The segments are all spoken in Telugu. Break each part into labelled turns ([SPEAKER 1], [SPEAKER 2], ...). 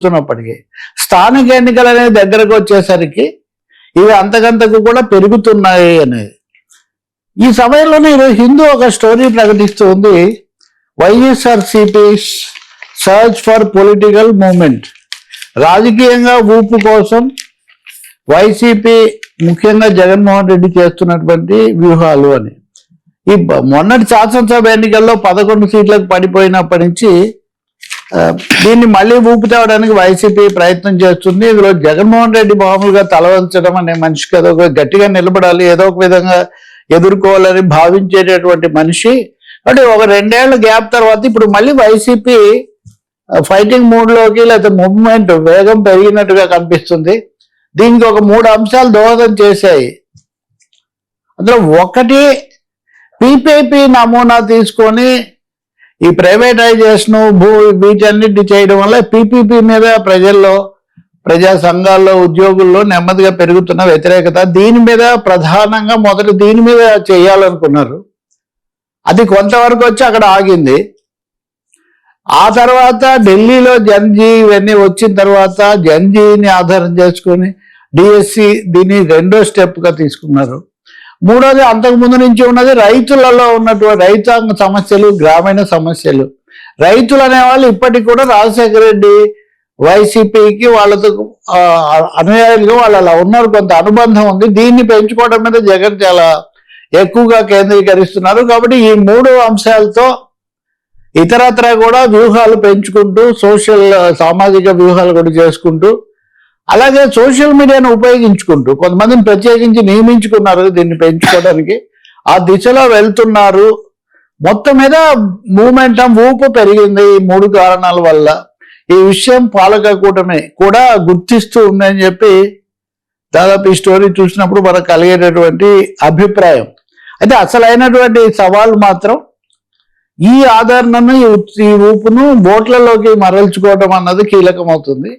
[SPEAKER 1] తున్నప్పటికీ స్థానిక ఎన్నికలు అనేది దగ్గరకు వచ్చేసరికి ఇవి అంతకంతకు కూడా పెరుగుతున్నాయి అనేది. ఈ సమయంలోనే ఈరోజు హిందూ ఒక స్టోరీ ప్రకటిస్తుంది, YSRCP search for political movement, రాజకీయంగా ఊపు కోసం వైసీపీ ముఖ్యంగా జగన్మోహన్ రెడ్డి చేస్తున్నటువంటి వ్యూహాలు అని. ఈ మొన్నటి శాసనసభ ఎన్నికల్లో 11 సీట్లకు పడిపోయినప్పటి నుంచి దీన్ని మళ్ళీ ఊపు తేవడానికి వైసీపీ ప్రయత్నం చేస్తుంది. ఇందులో జగన్మోహన్ రెడ్డి మామూలుగా తల వంచడం అనే మనిషికి ఏదో ఒక గట్టిగా నిలబడాలి, ఏదో ఒక విధంగా ఎదుర్కోవాలని భావించేటటువంటి మనిషి. అంటే ఒక 2 ఏళ్ల గ్యాప్ తర్వాత ఇప్పుడు మళ్ళీ వైసీపీ ఫైటింగ్ మూడ్లోకి లేదా మూవ్మెంట్ వేగం పెరిగినట్టుగా కనిపిస్తుంది. దీనికి ఒక 3 అంశాలు దోహదం చేశాయి. అందులో ఒకటి, పీపీపీ నమూనా తీసుకొని ఈ ప్రైవేటైజేషన్ వీటన్నిటి చేయడం వల్ల పీపీపీ మీద ప్రజల్లో, ప్రజా సంఘాల్లో, ఉద్యోగుల్లో నెమ్మదిగా పెరుగుతున్న వ్యతిరేకత, దీని మీద ప్రధానంగా మొదటి దీని మీద చేయాలనుకున్నారు. అది కొంతవరకు వచ్చి అక్కడ ఆగింది. ఆ తర్వాత ఢిల్లీలో జన్జీ ఇవన్నీ వచ్చిన తర్వాత జన్జీని ఆధారం చేసుకొని డిఎస్సి దీన్ని 2వ స్టెప్గా తీసుకున్నారు. 3వది అంతకుముందు నుంచి ఉన్నది రైతులలో ఉన్నటువంటి రైతాంగ సమస్యలు, గ్రామీణ సమస్యలు. రైతులు అనేవాళ్ళు ఇప్పటికి కూడా రాజశేఖర రెడ్డి వైసీపీకి వాళ్ళతో అనుయాయులుగా వాళ్ళు అలా ఉన్నారు, కొంత అనుబంధం ఉంది. దీన్ని పెంచుకోవడం మీద జగన్ చాలా ఎక్కువగా కేంద్రీకరిస్తున్నారు. కాబట్టి ఈ 3 అంశాలతో ఇతరత్ర కూడా వ్యూహాలు పెంచుకుంటూ, సామాజిక వ్యూహాలు కూడా చేసుకుంటూ, అలాగే సోషల్ మీడియాను ఉపయోగించుకుంటూ కొంతమందిని ప్రత్యేకించి నియమించుకున్నారు దీన్ని పెంచుకోవడానికి. ఆ దిశలో వెళ్తున్నారు. మొత్తం మీద మూమెంటం ఊపు పెరిగింది ఈ 3 కారణాల వల్ల. ఈ విషయం పాలక కూటమి కూడా గుర్తిస్తూ ఉందని చెప్పి దాదాపు ఈ స్టోరీ చూసినప్పుడు మనకు కలిగేటటువంటి అభిప్రాయం. అయితే అసలైనటువంటి సవాల్ మాత్రం ఈ ఆదరణను, ఈ ఊపును ఓట్లలోకి మరల్చుకోవడం అన్నది కీలకమవుతుంది.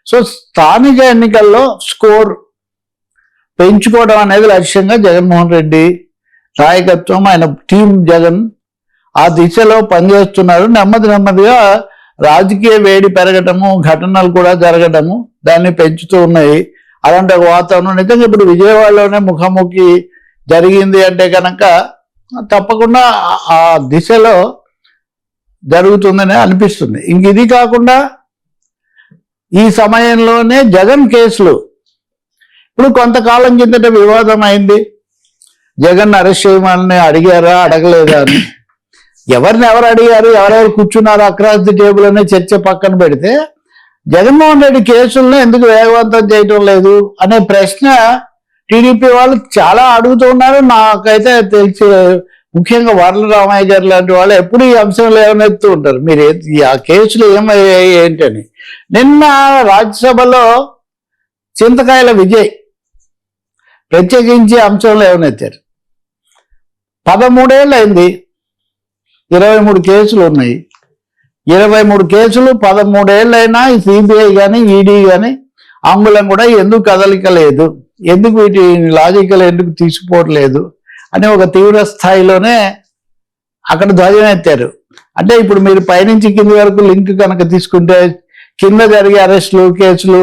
[SPEAKER 1] సో స్థానిక ఎన్నికల్లో స్కోర్ పెంచుకోవడం అనేది లక్ష్యంగా జగన్మోహన్ రెడ్డి నాయకత్వం, ఆయన టీం జగన్ ఆ దిశలో పనిచేస్తున్నారు. నెమ్మదిగా రాజకీయ వేడి పెరగటము, ఘటనలు కూడా జరగటము దాన్ని పెంచుతూ ఉన్నాయి. అలాంటి ఒక వాతావరణం నిజంగా ఇప్పుడు విజయవాడలోనే ముఖాముఖి జరిగింది అంటే కనుక తప్పకుండా ఆ దిశలో జరుగుతుందని అనిపిస్తుంది. ఇంక ఇది కాకుండా ఈ సమయంలోనే జగన్ కేసులు ఇప్పుడు కొంతకాలం కిందట వివాదం అయింది. జగన్ అరెస్ట్ చేయమని అడిగారా, అడగలేదా అని. ఎవరు అడిగారు, ఎవరెవరు కూర్చున్నారు అక్రాస్ ది టేబుల్ అనే చర్చ పక్కన పెడితే, జగన్మోహన్ రెడ్డి కేసులను ఎందుకు వేగవంతం చేయటం లేదు అనే ప్రశ్న టీడీపీ వాళ్ళు చాలా అడుగుతూ ఉన్నారు. నాకైతే తెలిసి ముఖ్యంగా వరలరామయ్య గారు లాంటి వాళ్ళు ఎప్పుడు ఈ అంశంలో ఏమనెత్తూ ఉంటారు, మీరు ఆ కేసులు ఏమయ్యాయి ఏంటని. నిన్న రాజ్యసభలో చింతకాయల విజయ్ ప్రత్యేకించి అంశంలో ఏమనెత్తారు. 13 ఏళ్ళు అయింది, 23 కేసులు ఉన్నాయి. 23 కేసులు 13 ఏళ్ళైనా ఈ సిబిఐ కానీ ఈడీ కానీ అంగుళం కూడా ఎందుకు కదలిక లేదు, ఎందుకు వీటి లాజికల్ ఎందుకు తీసుకోవట్లేదు అని ఒక తీవ్ర స్థాయిలోనే అక్కడ ధ్వజం ఎత్తారు. అంటే ఇప్పుడు మీరు పైనుంచి కింది వరకు లింక్ కనుక తీసుకుంటే కింద జరిగే అరెస్టులు, కేసులు,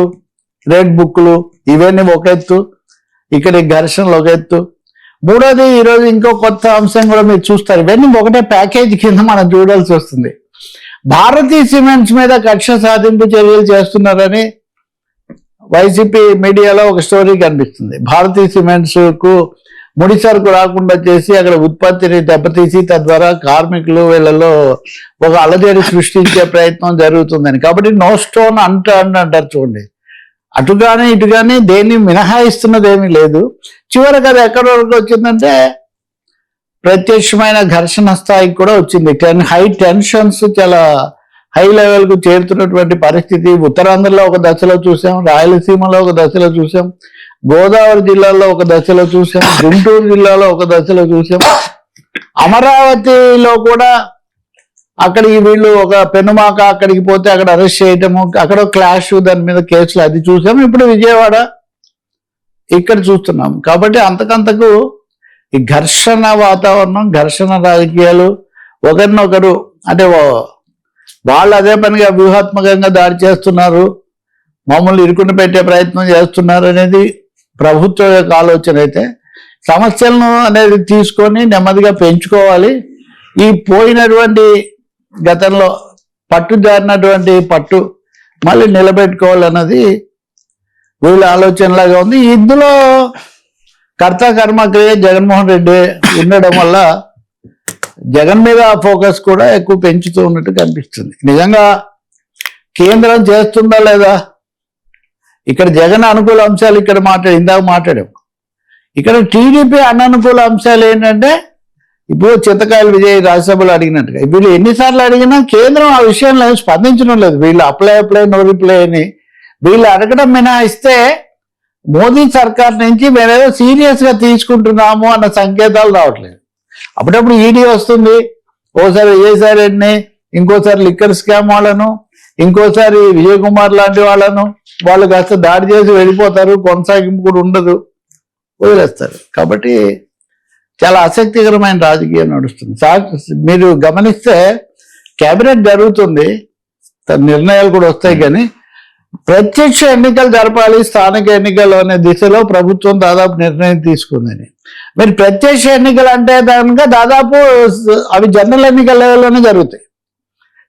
[SPEAKER 1] రెడ్ బుక్లు ఇవన్నీ ఒక ఎత్తు, ఇక్కడ ఘర్షణలు ఒక ఎత్తు. 3వది ఈరోజు ఇంకో కొత్త అంశం కూడా మీరు చూస్తారు. ఇవన్నీ ఒకటే ప్యాకేజ్ కింద మనం చూడాల్సి వస్తుంది. భారతీ సిమెంట్స్ మీద కక్ష సాధింపు చర్యలు చేస్తున్నారని వైసీపీ మీడియాలో ఒక స్టోరీ కనిపిస్తుంది. భారతీ సిమెంట్స్ కు ముడి సరుకు రాకుండా చేసి అక్కడ ఉత్పత్తిని దెబ్బతీసి తద్వారా కార్మికులు వీళ్ళలో ఒక అలజడి సృష్టించే ప్రయత్నం జరుగుతుందని. కాబట్టి నో స్టోన్ అంటారు చూడండి, అటుగాని ఇటుగాని దేన్ని మినహాయిస్తున్నది ఏమీ లేదు. చివరికి అది ఎక్కడి వరకు వచ్చిందంటే ప్రత్యక్షమైన ఘర్షణ స్థాయికి కూడా వచ్చింది. హై టెన్షన్స్ చాలా హై లెవెల్కు చేరుతున్నటువంటి పరిస్థితి ఉత్తరాంధ్రలో ఒక దశలో చూసాం, రాయలసీమలో ఒక దశలో చూసాం, గోదావరి జిల్లాలో ఒక దశలో చూసాం, గుంటూరు జిల్లాలో ఒక దశలో చూసాం, అమరావతిలో కూడా అక్కడికి వీళ్ళు ఒక పెనుమాక అక్కడికి పోతే అక్కడ అరెస్ట్ చేయటము, అక్కడ క్లాష్, దాని మీద కేసులు అది చూసాం. ఇప్పుడు విజయవాడ ఇక్కడ చూస్తున్నాం. కాబట్టి అంతకంతకు ఈ ఘర్షణ వాతావరణం, ఘర్షణ రాజకీయాలు, ఒకరినొకరు అంటే వాళ్ళు అదే పనిగా వ్యూహాత్మకంగా దాడి చేస్తున్నారు, మమ్మల్ని ఇరుకుని పెట్టే ప్రయత్నం చేస్తున్నారు అనేది ప్రభుత్వం యొక్క ఆలోచన అయితే, సమస్యలను అనేది తీసుకొని నెమ్మదిగా పెంచుకోవాలి. ఈ పోయినటువంటి గతంలో పట్టుదారినటువంటి పట్టు మళ్ళీ నిలబెట్టుకోవాలన్నది వీళ్ళ ఆలోచనలాగా ఉంది. ఇందులో కర్త కర్మ క్రియ జగన్మోహన్ రెడ్డి ఉండడం వల్ల జగన్ మీద ఫోకస్ కూడా ఎక్కువ పెంచుతూ ఉన్నట్టు కనిపిస్తుంది. నిజంగా కేంద్రం చేస్తుందా లేదా, ఇక్కడ జగన్ అనుకూల అంశాలు ఇక్కడ ఇందాక మాట్లాడాము. ఇక్కడ టీడీపీ అననుకూల అంశాలు ఏంటంటే, ఇప్పుడు చింతకాయలు విజయ్ రాజ్యసభలో అడిగినట్టుగా వీళ్ళు ఎన్నిసార్లు అడిగినా కేంద్రం ఆ విషయంలో స్పందించడం లేదు. వీళ్ళు అప్లై నో రిప్లై అని వీళ్ళు అడగడం మినహాయిస్తే మోదీ సర్కార్ నుంచి మేమేదో సీరియస్ గా తీసుకుంటున్నాము అన్న సంకేతాలు రావట్లేదు. అప్పుడప్పుడు ఈడీ వస్తుంది, ఓసారి విజయసాయి రెడ్డిని, ఇంకోసారి లిక్కర్ స్కామ్ వాళ్ళను, ఇంకోసారి విజయ్ కుమార్ లాంటి వాళ్ళు కాస్త దాడి చేసి వెళ్ళిపోతారు, కొనసాగింపు కూడా ఉండదు, వదిలేస్తారు. కాబట్టి చాలా ఆసక్తికరమైన రాజకీయం నడుస్తుంది. మీరు గమనిస్తే కేబినెట్ జరుగుతుంది, నిర్ణయాలు కూడా వస్తాయి, కానీ ప్రత్యక్ష ఎన్నికలు జరపాలి స్థానిక ఎన్నికలు అనే దిశలో ప్రభుత్వం దాదాపు నిర్ణయం తీసుకుందని. మీరు ప్రత్యక్ష ఎన్నికలు అంటే కనుక దాదాపు అవి జనరల్ ఎన్నికల లెవెల్లోనే జరుగుతాయి.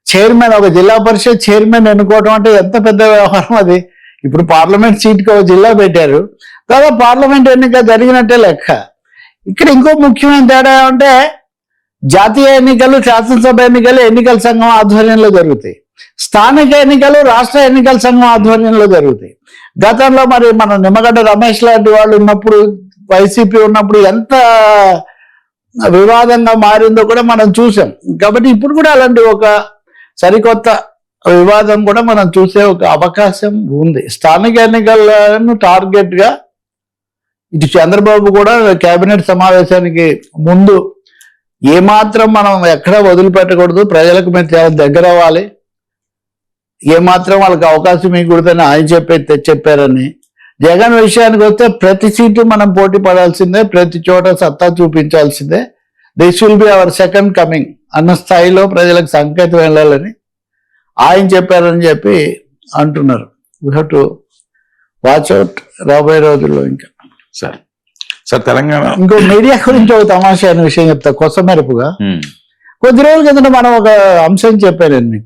[SPEAKER 1] చైర్మన్, ఒక జిల్లా పరిషత్ చైర్మన్ ఎన్నుకోవడం అంటే ఎంత పెద్ద వ్యవహారం అది. ఇప్పుడు పార్లమెంట్ సీట్కి ఒక జిల్లా పెట్టారు, దాదాపు పార్లమెంట్ ఎన్నిక జరిగినట్టే లెక్క. ఇక్కడ ఇంకో ముఖ్యమైన తేడా అంటే జాతీయ ఎన్నికలు, శాసనసభ ఎన్నికలు ఎన్నికల సంఘం ఆధ్వర్యంలో జరుగుతాయి, స్థానిక ఎన్నికలు రాష్ట్ర ఎన్నికల సంఘం ఆధ్వర్యంలో జరుగుతాయి. గతంలో మరి మన నిమ్మగడ్డ రమేష్ లాంటి వాళ్ళు ఉన్నప్పుడు, వైసీపీ ఉన్నప్పుడు ఎంత వివాదంగా మారిందో కూడా మనం చూసాం. కాబట్టి ఇప్పుడు కూడా అలాంటి ఒక సరికొత్త వివాదం కూడా మనం చూసే ఒక అవకాశం ఉంది. స్థానిక ఎన్నికలను టార్గెట్ గా ఇటు చంద్రబాబు కూడా కేబినెట్ సమావేశానికి ముందు ఏమాత్రం మనం ఎక్కడా వదిలిపెట్టకూడదు, ప్రజలకు మేము చాలా దగ్గర అవ్వాలి, ఏమాత్రం వాళ్ళకి అవకాశం ఇవ్వకూడదని ఆయన చెప్పారని. జగన్ విషయానికి వస్తే ప్రతి సీటు మనం పోటీ పడాల్సిందే, ప్రతి చోట సత్తా చూపించాల్సిందే, this will be our second coming అన్న స్థాయిలో ప్రజలకు సంకేతం వెళ్ళాలని ఆయన చెప్పారని చెప్పి అంటున్నారు. We have to watch out రాబోయే రోజుల్లో. ఇంకా
[SPEAKER 2] సార్ తెలంగాణ
[SPEAKER 1] ఇంకో మీడియా గురించి ఒక తమాషా అనే విషయం చెప్తా కొసమెరుపుగా. కొద్ది రోజుల కిందట మనం ఒక అంశం చెప్పాను మీకు.